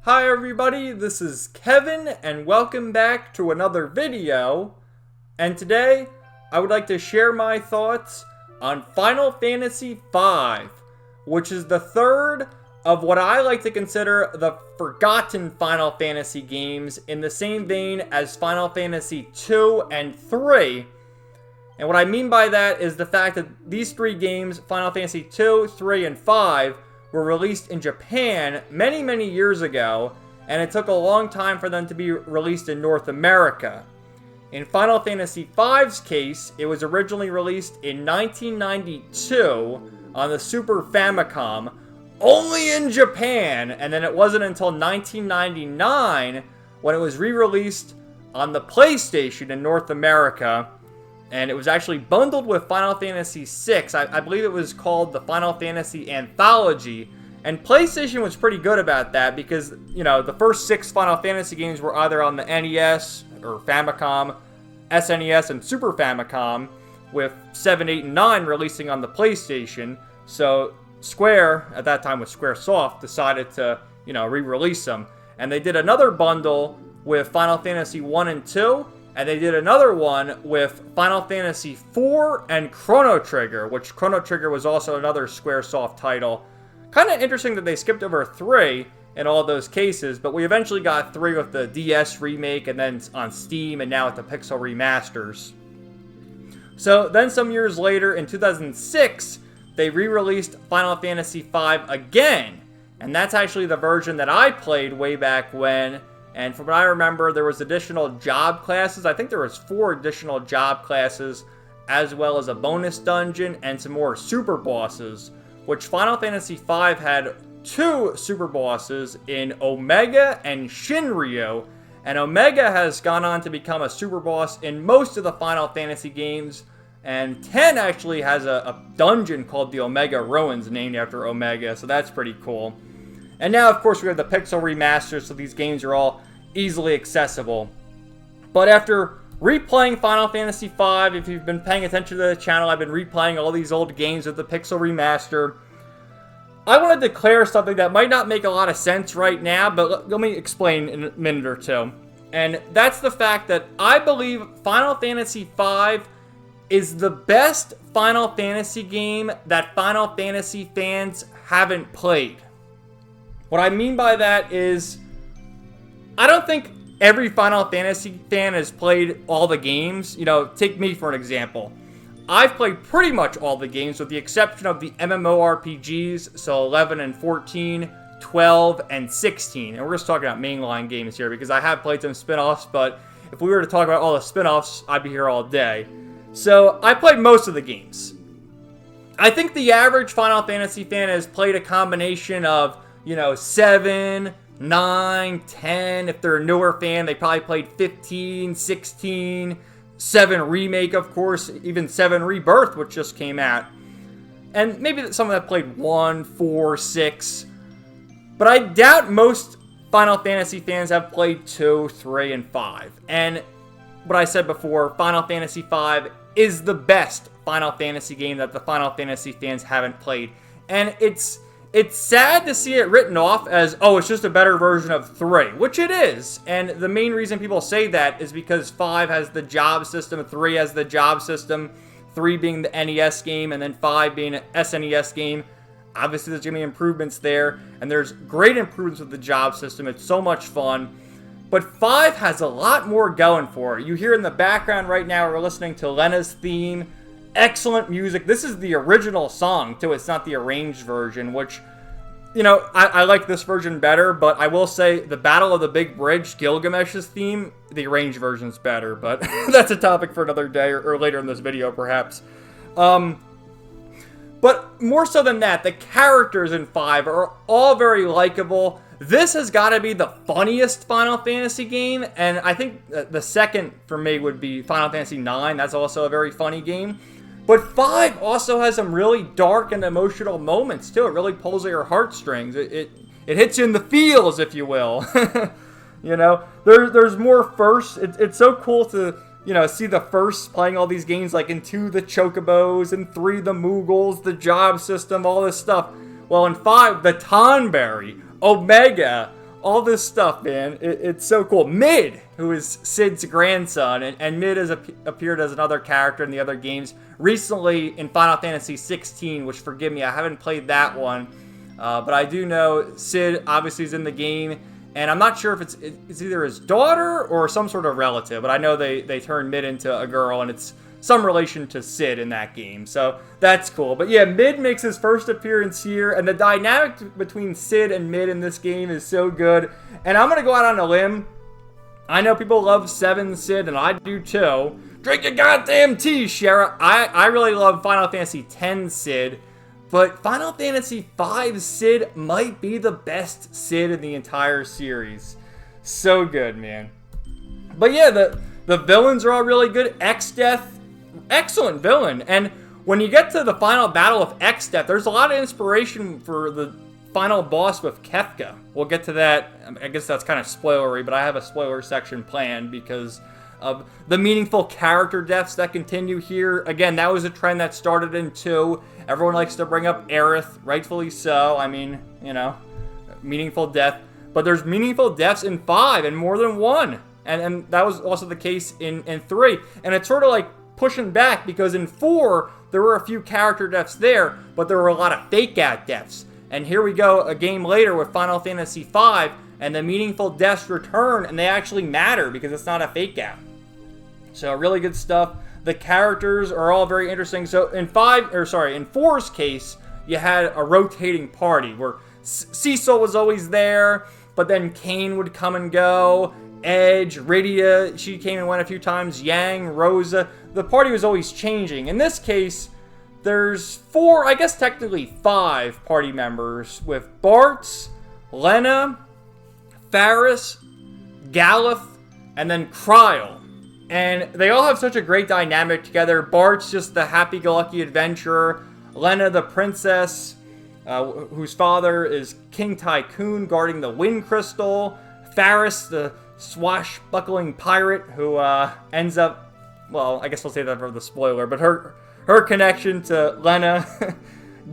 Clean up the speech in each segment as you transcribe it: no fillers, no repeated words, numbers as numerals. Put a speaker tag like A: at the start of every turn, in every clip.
A: Hi everybody, this is Kevin and welcome back to another video. And today, I would like to share my thoughts on Final Fantasy V, which is the third of what I like to consider the forgotten Final Fantasy games in the same vein as Final Fantasy II and III. And what I mean by that is the fact that these three games, Final Fantasy II, III, and V, were released in Japan many years ago, and it took a long time for them to be released in North America. In Final Fantasy V's case, it was originally released in 1992 on the Super Famicom, only in Japan, and then it wasn't until 1999 when it was re-released on the PlayStation in North America. And it was actually bundled with Final Fantasy VI. I believe it was called the Final Fantasy Anthology. And PlayStation was pretty good about that because, you know, the first 6 Final Fantasy games were either on the NES or Famicom, SNES, and Super Famicom, with 7, 8, and 9 releasing on the PlayStation. So Square, at that time with Squaresoft, decided to, you know, re-release them. And they did another bundle with Final Fantasy 1 and 2. And they did another one with Final Fantasy IV and Chrono Trigger, which Chrono Trigger was also another Squaresoft title. Kind of interesting that they skipped over 3 in all those cases, but we eventually got 3 with the DS remake and then on Steam and now with the Pixel remasters. So then some years later, in 2006, they re-released Final Fantasy V again. And that's actually the version that I played way back when. And from what I remember, there was additional job classes. I think there was 4 additional job classes, as well as a bonus dungeon and some more super bosses, which Final Fantasy V had 2 super bosses in Omega and Shinryu. And Omega has gone on to become a super boss in most of the Final Fantasy games. And 10 actually has a dungeon called the Omega Ruins named after Omega, so that's pretty cool. And now, of course, we have the Pixel remasters, so these games are all easily accessible. But after replaying Final Fantasy V, if you've been paying attention to the channel, I've been replaying all these old games with the Pixel remaster. I want to declare something that might not make a lot of sense right now, but let me explain in a minute or two. And that's the fact that I believe Final Fantasy V is the best Final Fantasy game that Final Fantasy fans haven't played. What I mean by that is, I don't think every Final Fantasy fan has played all the games. You know, take me for an example. I've played pretty much all the games with the exception of the MMORPGs, so 11 and 14, 12, and 16. And we're just talking about mainline games here because I have played some spin-offs, but if we were to talk about all the spin-offs, I'd be here all day. So, I played most of the games. I think the average Final Fantasy fan has played a combination of, you know, 7, 9, 10. If they're a newer fan, they probably played 15, 16, 7 Remake, of course, even 7 Rebirth, which just came out. And maybe some of them played 1, 4, 6. But I doubt most Final Fantasy fans have played 2, 3, and 5. And what I said before, Final Fantasy V is the best Final Fantasy game that the Final Fantasy fans haven't played. And it's sad to see it written off as, oh, it's just a better version of 3, which it is. And the main reason people say that is because 5 has the job system, 3 has the job system, 3 being the NES game, and then 5 being an SNES game. Obviously, there's going to be improvements there, and there's great improvements with the job system. It's so much fun. But 5 has a lot more going for it. You hear in the background right now, we're listening to Lena's theme. Excellent music. This is the original song, too. It's not the arranged version, which, you know, I like this version better, but I will say the Battle of the Big Bridge, Gilgamesh's theme, the arranged version's better, but that's a topic for another day or later in this video, perhaps. But more so than that, the characters in 5 are all very likable. This has got to be the funniest Final Fantasy game, and I think the second for me would be Final Fantasy IX. That's also a very funny game. But 5 also has some really dark and emotional moments, too. It really pulls at your heartstrings. It hits you in the feels, if you will. You know, there's more firsts. It's so cool to, you know, see the firsts playing all these games, like in 2, the Chocobos, and 3, the Moogles, the job system, all this stuff. Well, in 5, the Tonberry. Omega, all this stuff, man. It's so cool. Mid, who is Sid's grandson, and Mid has appeared as another character in the other games. Recently in Final Fantasy 16, which, forgive me, I haven't played that one. But I do know Sid obviously is in the game, and I'm not sure if it's either his daughter or some sort of relative, but I know they turned Mid into a girl, and it's some relation to Sid in that game, so that's cool. But yeah, Mid makes his first appearance here, and the dynamic between Sid and Mid in this game is so good. And I'm going to go out on a limb. I know people love 7 Sid, and I do too. Drink your goddamn tea, Shara. I really love Final Fantasy X Sid, but Final Fantasy V Sid might be the best Sid in the entire series. So good, man. But yeah, the villains are all really good. X-Death, excellent villain. And when you get to the final battle of X-Death, there's a lot of inspiration for the final boss with Kefka. We'll get to that. I guess that's kind of spoilery, but I have a spoiler section planned because of the meaningful character deaths that continue here. Again, that was a trend that started in 2. Everyone likes to bring up Aerith, rightfully so. I mean, you know, meaningful death. But there's meaningful deaths in 5 and more than 1. And that was also the case in 3. And it's sort of like pushing back because in 4, there were a few character deaths there, but there were a lot of fake-out deaths. And here we go a game later with Final Fantasy V, and the meaningful deaths return, and they actually matter because it's not a fake-out. So really good stuff. The characters are all very interesting. So in 4's case, you had a rotating party where Cecil was always there, but then Kain would come and go. Edge, Rydia, she came and went a few times. Yang, Rosa. The party was always changing. In this case, there's 4, I guess technically 5 party members with Bartz, Lena, Faris, Galuf, and then Kryl. And they all have such a great dynamic together. Bart's just the happy-go-lucky adventurer. Lena, the princess, whose father is King Tycoon, guarding the Wind Crystal. Faris, the swashbuckling pirate, who ends up, well, I guess we'll say that for the spoiler, but her connection to Lena.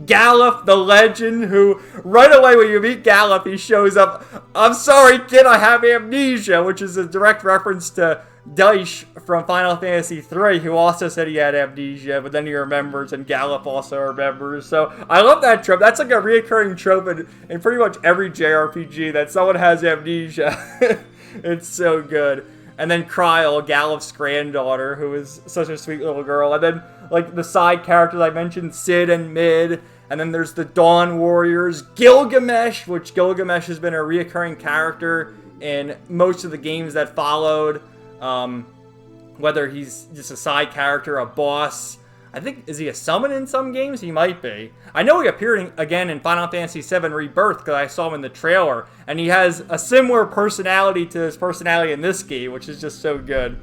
A: Galuf, the legend, who right away when you meet Galuf, he shows up, "I'm sorry, kid, I have amnesia," which is a direct reference to Daish from Final Fantasy III, who also said he had amnesia, but then he remembers, and Galuf also remembers. So I love that trope. That's like a reoccurring trope in pretty much every JRPG, that someone has amnesia. It's so good. And then Kryl, Galuf's granddaughter, who is such a sweet little girl. And then, like, the side characters I mentioned, Sid and Mid. And then there's the Dawn Warriors. Gilgamesh, which Gilgamesh has been a reoccurring character in most of the games that followed. Whether he's just a side character, a boss. I think, is he a summon in some games? He might be. I know he appeared again in Final Fantasy VII Rebirth because I saw him in the trailer. And he has a similar personality to his personality in this game, which is just so good.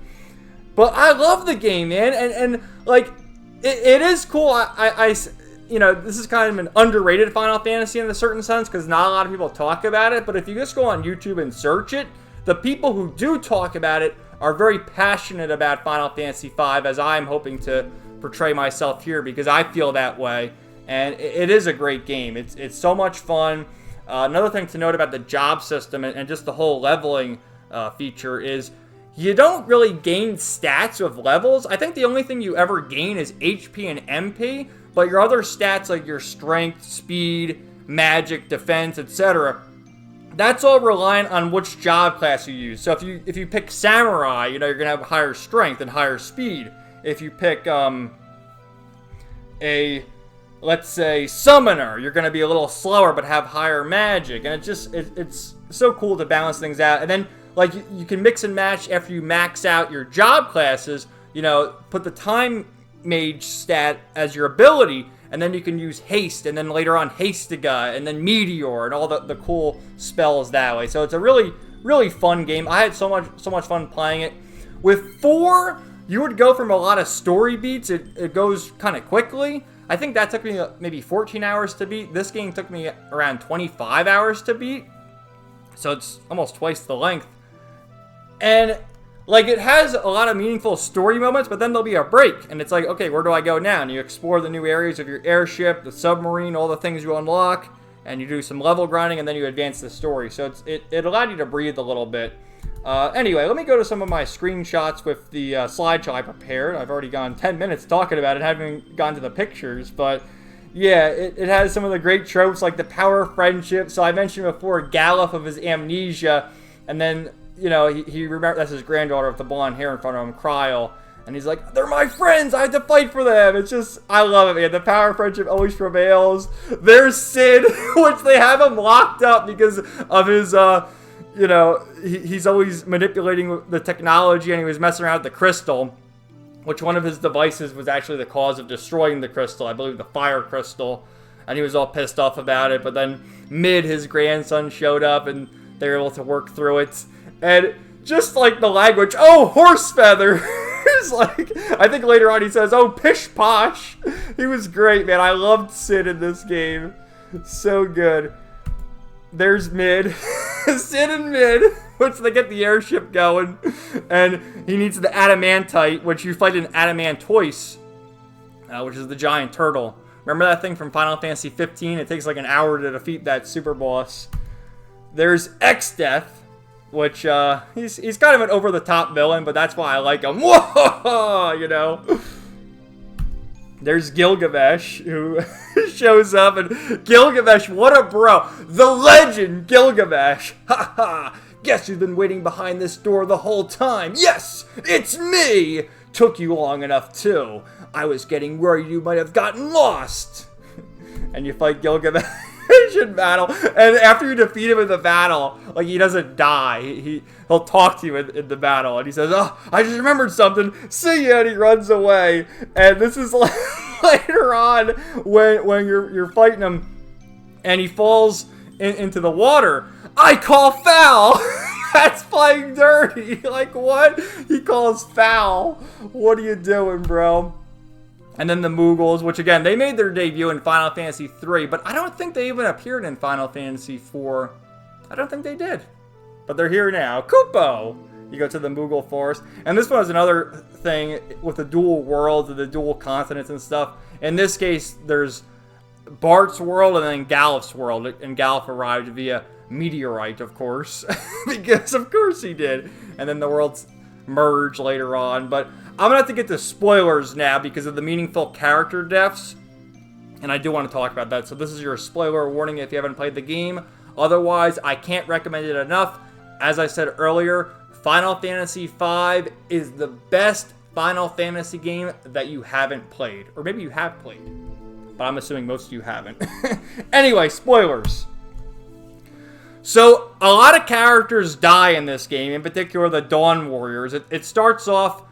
A: But I love the game, man. And like, it is cool. You know, this is kind of an underrated Final Fantasy in a certain sense because not a lot of people talk about it. But if you just go on YouTube and search it, the people who do talk about it are very passionate about Final Fantasy V, as I'm hoping to portray myself here because I feel that way. And it is a great game. It's so much fun. Another thing to note about the job system and just the whole leveling feature is you don't really gain stats with levels. I think the only thing you ever gain is HP and MP, but your other stats like your strength, speed, magic, defense, etc., that's all reliant on which job class you use. So if you pick Samurai, you know, you're going to have higher strength and higher speed. If you pick let's say, Summoner, you're going to be a little slower but have higher magic. And it's so cool to balance things out. And then, like, you can mix and match after you max out your job classes. You know, put the Time Mage stat as your ability, and then you can use Haste, and then later on Hastiga, and then Meteor, and all the cool spells that way. So it's a really, really fun game. I had so much fun playing it. With 4, you would go from a lot of story beats. It goes kind of quickly. I think that took me maybe 14 hours to beat. This game took me around 25 hours to beat. So it's almost twice the length. And, like, it has a lot of meaningful story moments, but then there'll be a break. And it's like, okay, where do I go now? And you explore the new areas of your airship, the submarine, all the things you unlock. and you do some level grinding, and then you advance the story. So it allowed you to breathe a little bit. Anyway, let me go to some of my screenshots with the slideshow I prepared. I've already gone 10 minutes talking about it, haven't gone to the pictures, but yeah, it has some of the great tropes like the power of friendship. So I mentioned before Galuf of his amnesia, and then, you know, he remembers that's his granddaughter with the blonde hair in front of him, Kryl. And he's like, they're my friends, I have to fight for them. It's just, I love it, man. The power of friendship always prevails. There's Sid, which they have him locked up because of his, you know, he's always manipulating the technology, and he was messing around with the crystal, which one of his devices was actually the cause of destroying the crystal. I believe the fire crystal. And he was all pissed off about it. But then his grandson, showed up, and they were able to work through it. And just like the language, oh, horse feather. Like, I think later on he says, oh, pish posh. He was great, man. I loved Sid in this game. So good. There's Mid. Sid and Mid, which they get the airship going. And he needs the adamantite, which you fight in Adamantoise, which is the giant turtle. Remember that thing from Final Fantasy 15? It takes like an hour to defeat that super boss. There's X-Death, which, he's kind of an over-the-top villain, but that's why I like him. Whoa! You know? There's Gilgamesh, who shows up, and Gilgamesh, what a bro! The legend, Gilgamesh! Ha ha! Guess who's been waiting behind this door the whole time? Yes! It's me! Took you long enough, too. I was getting worried you might have gotten lost. And you fight Gilgamesh in battle, and after you defeat him in the battle, like, he doesn't die. He'll talk to you in the battle, and he says, oh, I just remembered something. See ya, and he runs away. And this is like later on when you're fighting him, and he falls into the water. I call foul. That's playing dirty. Like, what? He calls foul. What are you doing, bro? And then the Moogles, which again, they made their debut in Final Fantasy 3, but I don't think they even appeared in Final Fantasy 4. I don't think they did. But they're here now. Kupo! You go to the Moogle Forest. And this one is another thing with the dual worlds and the dual continents and stuff. In this case, there's Bart's world and then Galuf's world. And Galuf arrived via meteorite, of course. Because of course he did. And then the worlds merge later on. But I'm going to have to get to spoilers now because of the meaningful character deaths. And I do want to talk about that. So this is your spoiler warning if you haven't played the game. Otherwise, I can't recommend it enough. As I said earlier, Final Fantasy V is the best Final Fantasy game that you haven't played. Or maybe you have played. But I'm assuming most of you haven't. Anyway, spoilers. So, a lot of characters die in this game. In particular, the Dawn Warriors. It starts off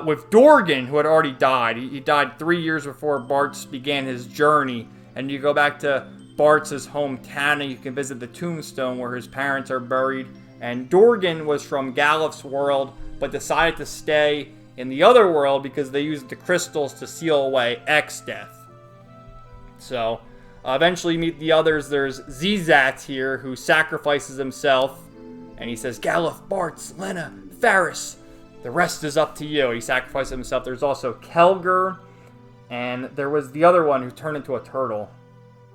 A: with Dorgan, who had already died. He died 3 years before Bart's began his journey. And you go back to Bart's hometown, and you can visit the tombstone where his parents are buried. And Dorgan was from Galuf's world, but decided to stay in the other world because they used the crystals to seal away X-Death. So, eventually you meet the others. There's Zizat here, who sacrifices himself. And he says, Galuf, Bartz, Lena, Faris, the rest is up to you. He sacrificed himself. There's also Kelger. And there was the other one who turned into a turtle.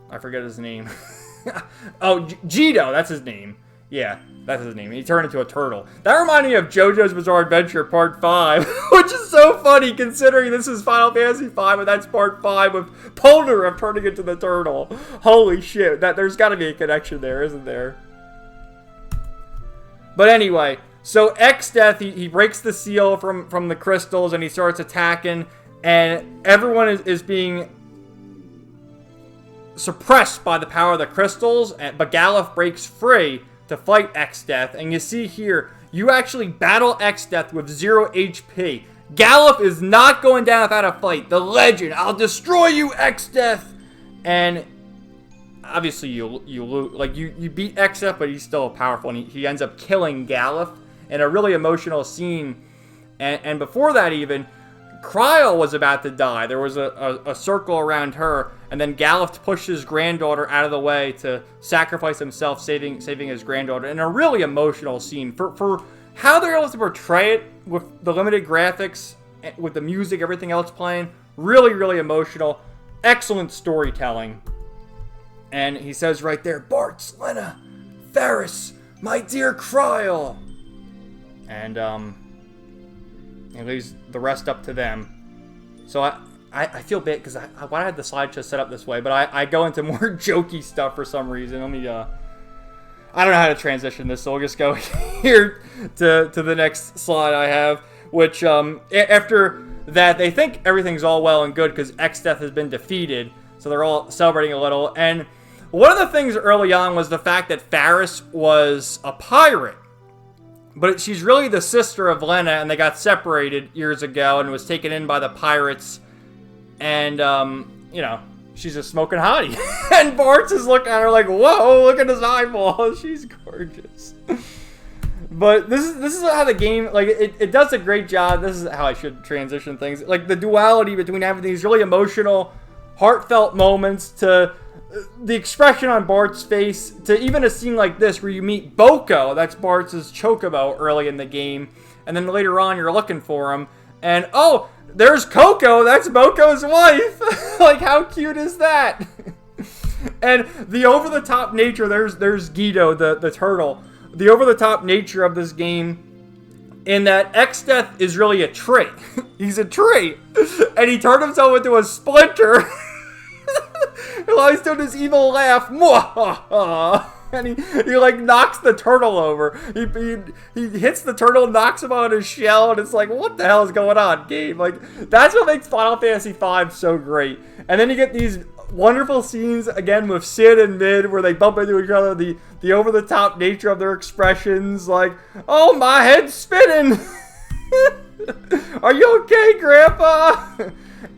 A: I forget his name. Oh, Jito, that's his name. Yeah, that's his name. He turned into a turtle. That reminded me of JoJo's Bizarre Adventure Part 5, which is so funny considering this is Final Fantasy V, and that's Part 5 with Polnareff turning into the turtle. Holy shit, there's got to be a connection there, isn't there? But anyway, so X-Death, he breaks the seal from the crystals, and he starts attacking, and everyone is being suppressed by the power of the crystals, but Galuf breaks free to fight X-Death. And you see here, you actually battle X-Death with 0 HP. Galuf is not going down without a fight. The legend, I'll destroy you, X-Death! And obviously you lose. Like, you beat X-Death, but he's still powerful, and he ends up killing Galuf in a really emotional scene. And before that even, Kryl was about to die. There was a circle around her, and then Galuf pushed his granddaughter out of the way to sacrifice himself, saving his granddaughter. In a really emotional scene. For how they're able to portray it with the limited graphics, with the music, everything else playing, really, really emotional. Excellent storytelling. And he says right there, Bartz, Lena, Ferris, my dear Kryl. And he leaves the rest up to them. So I feel bad because why I had the slideshow set up this way, but I go into more jokey stuff for some reason. Let me I don't know how to transition this, so we'll just go here to the next slide I have, which after that they think everything's all well and good because Exdeath has been defeated, so they're all celebrating a little. And one of the things early on was the fact that Ferris was a pirate, but she's really the sister of Lena, and they got separated years ago and was taken in by the pirates. And, you know, she's a smoking hottie. And Bartz is looking at her like, whoa, look at his eyeball. She's gorgeous. But this is how the game, like, it does a great job. This is how I should transition things. Like, the duality between having these really emotional, heartfelt moments to the expression on Bart's face, to even a scene like this where you meet Boko, that's Bart's chocobo early in the game, and then later on you're looking for him, and oh, there's Coco, that's Boko's wife. Like, how cute is that? And the over-the-top nature, there's Guido, the turtle. The over-the-top nature of this game, in that Exdeath is really a tree. He's a tree. And he turned himself into a splinter. While he's doing his evil laugh. And he like knocks the turtle over. He hits the turtle, knocks him out of his shell, and it's like, what the hell is going on, game? Like, that's what makes Final Fantasy V so great. And then you get these wonderful scenes again with Sid and Mid where they bump into each other, the over-the-top nature of their expressions, like, oh, my head's spinning. Are you okay, Grandpa?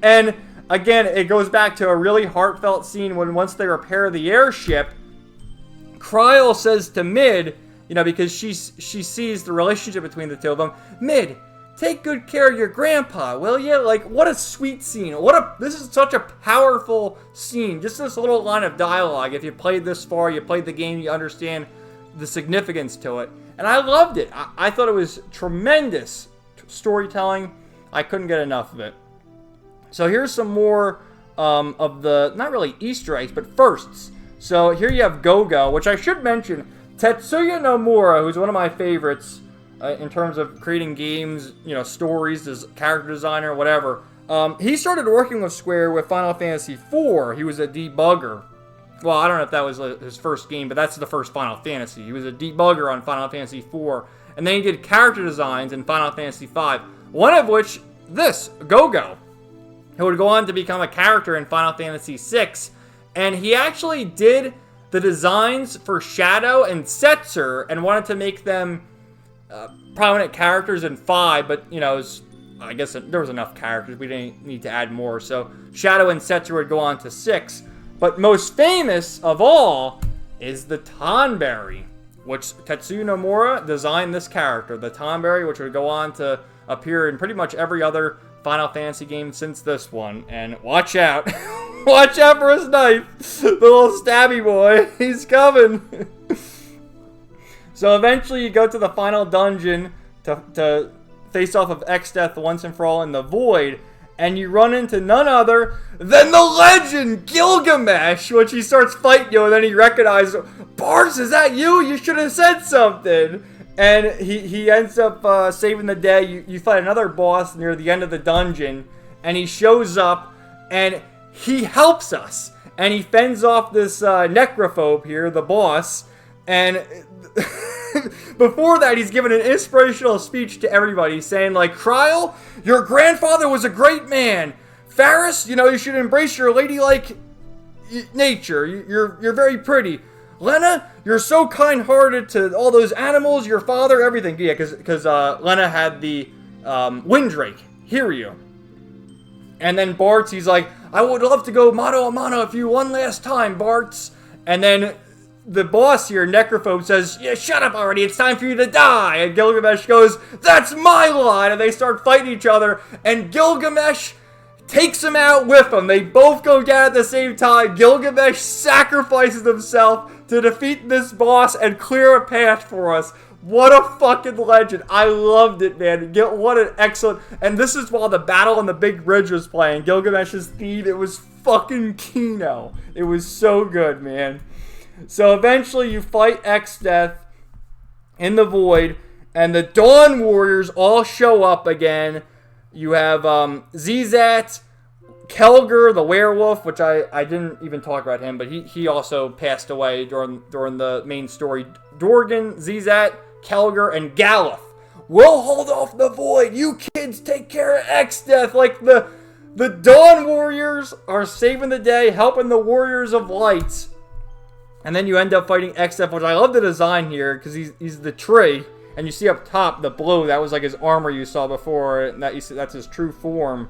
A: And again, it goes back to a really heartfelt scene when once they repair the airship, Kryl says to Mid, you know, because she sees the relationship between the two of them, Mid, take good care of your grandpa, will you? Like, what a sweet scene. This is such a powerful scene. Just this little line of dialogue. If you played this far, you played the game, you understand the significance to it. And I loved it. I thought it was tremendous storytelling. I couldn't get enough of it. So here's some more of the, not really Easter eggs, but firsts. So here you have Gogo, which I should mention, Tetsuya Nomura, who's one of my favorites in terms of creating games, you know, stories, as character designer, whatever. He started working with Square with Final Fantasy IV. He was a debugger. Well, I don't know if that was his first game, but that's the first Final Fantasy. He was a debugger on Final Fantasy IV. And then he did character designs in Final Fantasy V. One of which, this, Gogo, who would go on to become a character in Final Fantasy VI. And he actually did the designs for Shadow and Setzer and wanted to make them prominent characters in 5, but, you know, I guess there was enough characters. We didn't need to add more. So Shadow and Setzer would go on to 6. But most famous of all is the Tonberry, which Tetsuya Nomura designed this character. The Tonberry, which would go on to appear in pretty much every other Final Fantasy game since this one. And watch out. Watch out for his knife. The little stabby boy. He's coming. So eventually you go to the final dungeon to face off of Exdeath once and for all in the Void. And you run into none other than the legend Gilgamesh, which he starts fighting you, and then he recognizes, Bartz, is that you? You should have said something. And he ends up saving the day. You fight another boss near the end of the dungeon, and he shows up, and he helps us. And he fends off this necrophobe here, the boss, and before that, he's given an inspirational speech to everybody, saying, like, Kryl, your grandfather was a great man. Ferris, you know, you should embrace your ladylike nature. You're very pretty. Lena, you're so kind-hearted to all those animals, your father, everything. Yeah, because Lena had the Windrake, Hiryu. And then Bartz, he's like, I would love to go mano a mano with you one last time, Bartz. And then the boss here, Necrophobe, says, yeah, shut up already, it's time for you to die. And Gilgamesh goes, that's my line. And they start fighting each other. And Gilgamesh takes him out with him. They both go down at the same time. Gilgamesh sacrifices himself to defeat this boss and clear a path for us. What a fucking legend. I loved it, man. What an excellent... And this is while the battle on the big bridge was playing. Gilgamesh's theme. It was fucking Kino. It was so good, man. So eventually you fight X-Death in the void, and the Dawn Warriors all show up again. You have Zizat, Kelger, the werewolf, which I didn't even talk about him, but he also passed away during the main story. Dorgan, Zizat, Kelger, and Galuf. We'll hold off the void. You kids take care of X-Death. Like, the Dawn Warriors are saving the day, helping the Warriors of Light. And then you end up fighting X-Death, which I love the design here, because he's the tree. And you see up top, the blue, that was like his armor you saw before. And that's his true form.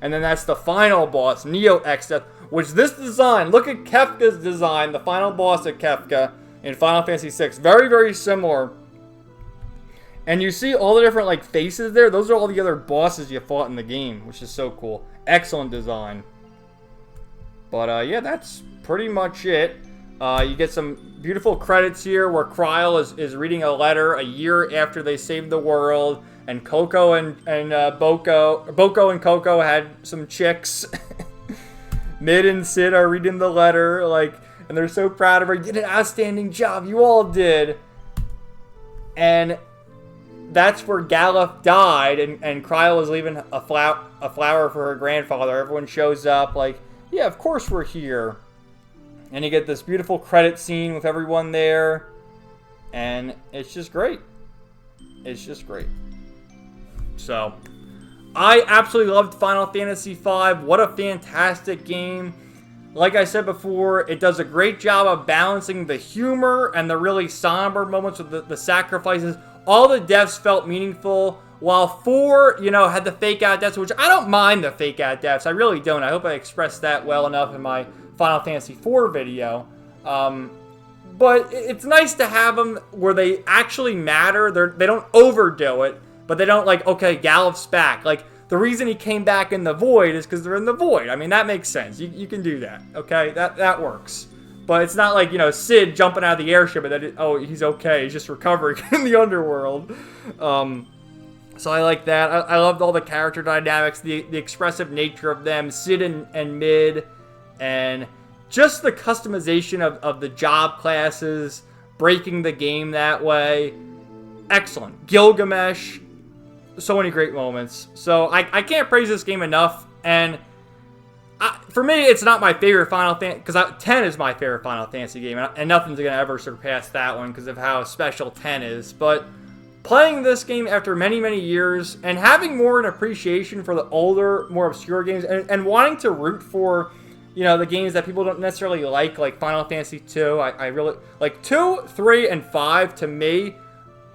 A: And then that's the final boss, Neo X-Death, which this design, look at Kefka's design, the final boss of Kefka in Final Fantasy VI. Very, very similar. And you see all the different, like, faces there. Those are all the other bosses you fought in the game, which is so cool. Excellent design. But, yeah, that's pretty much it. You get some beautiful credits here where Kryl is reading a letter a year after they saved the world. And Boko and Coco had some chicks. Mid and Sid are reading the letter, like, and they're so proud of her. You did an outstanding job. You all did. And that's where Galuf died, and Kryl was leaving a flower for her grandfather. Everyone shows up, like, yeah, of course we're here. And you get this beautiful credit scene with everyone there. And it's just great. It's just great. So, I absolutely loved Final Fantasy V. What a fantastic game. Like I said before, it does a great job of balancing the humor and the really somber moments with the sacrifices. All the deaths felt meaningful, while 4, you know, had the fake out deaths, which I don't mind the fake out deaths. I really don't. I hope I expressed that well enough in my Final Fantasy IV video. But it's nice to have them where they actually matter. They don't overdo it, but they don't like, okay, Galuf's back. Like, the reason he came back in the void is because they're in the void. I mean, that makes sense. You can do that, okay? That works. But it's not like, you know, Sid jumping out of the airship and then, oh, he's okay. He's just recovering in the underworld. So I like that. I loved all the character dynamics, the expressive nature of them, Sid and Mid, and just the customization of the job classes, breaking the game that way. Excellent. Gilgamesh, so many great moments. So I can't praise this game enough, and for me, it's not my favorite Final Fantasy, because 10 is my favorite Final Fantasy game, and nothing's going to ever surpass that one because of how special 10 is. But playing this game after many, many years, and having more an appreciation for the older, more obscure games, and wanting to root for, you know, the games that people don't necessarily like Final Fantasy 2. I really, like, 2, 3, and 5, to me,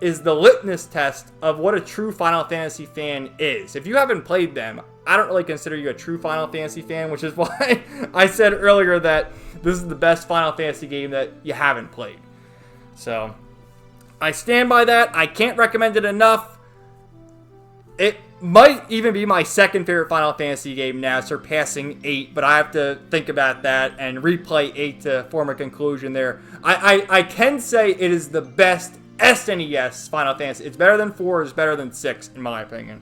A: is the litmus test of what a true Final Fantasy fan is. If you haven't played them, I don't really consider you a true Final Fantasy fan, which is why I said earlier that this is the best Final Fantasy game that you haven't played. So, I stand by that. I can't recommend it enough. It might even be my second favorite Final Fantasy game now, surpassing 8, but I have to think about that and replay 8 to form a conclusion there. I can say it is the best SNES Final Fantasy. It's better than 4, it's better than 6, in my opinion.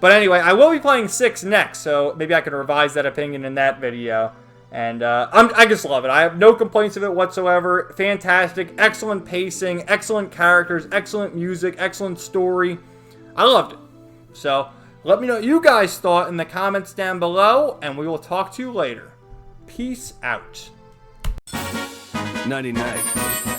A: But anyway, I will be playing 6 next, so maybe I can revise that opinion in that video. And I just love it. I have no complaints of it whatsoever. Fantastic, excellent pacing, excellent characters, excellent music, excellent story. I loved it. So, let me know what you guys thought in the comments down below, and we will talk to you later. Peace out.
B: 99.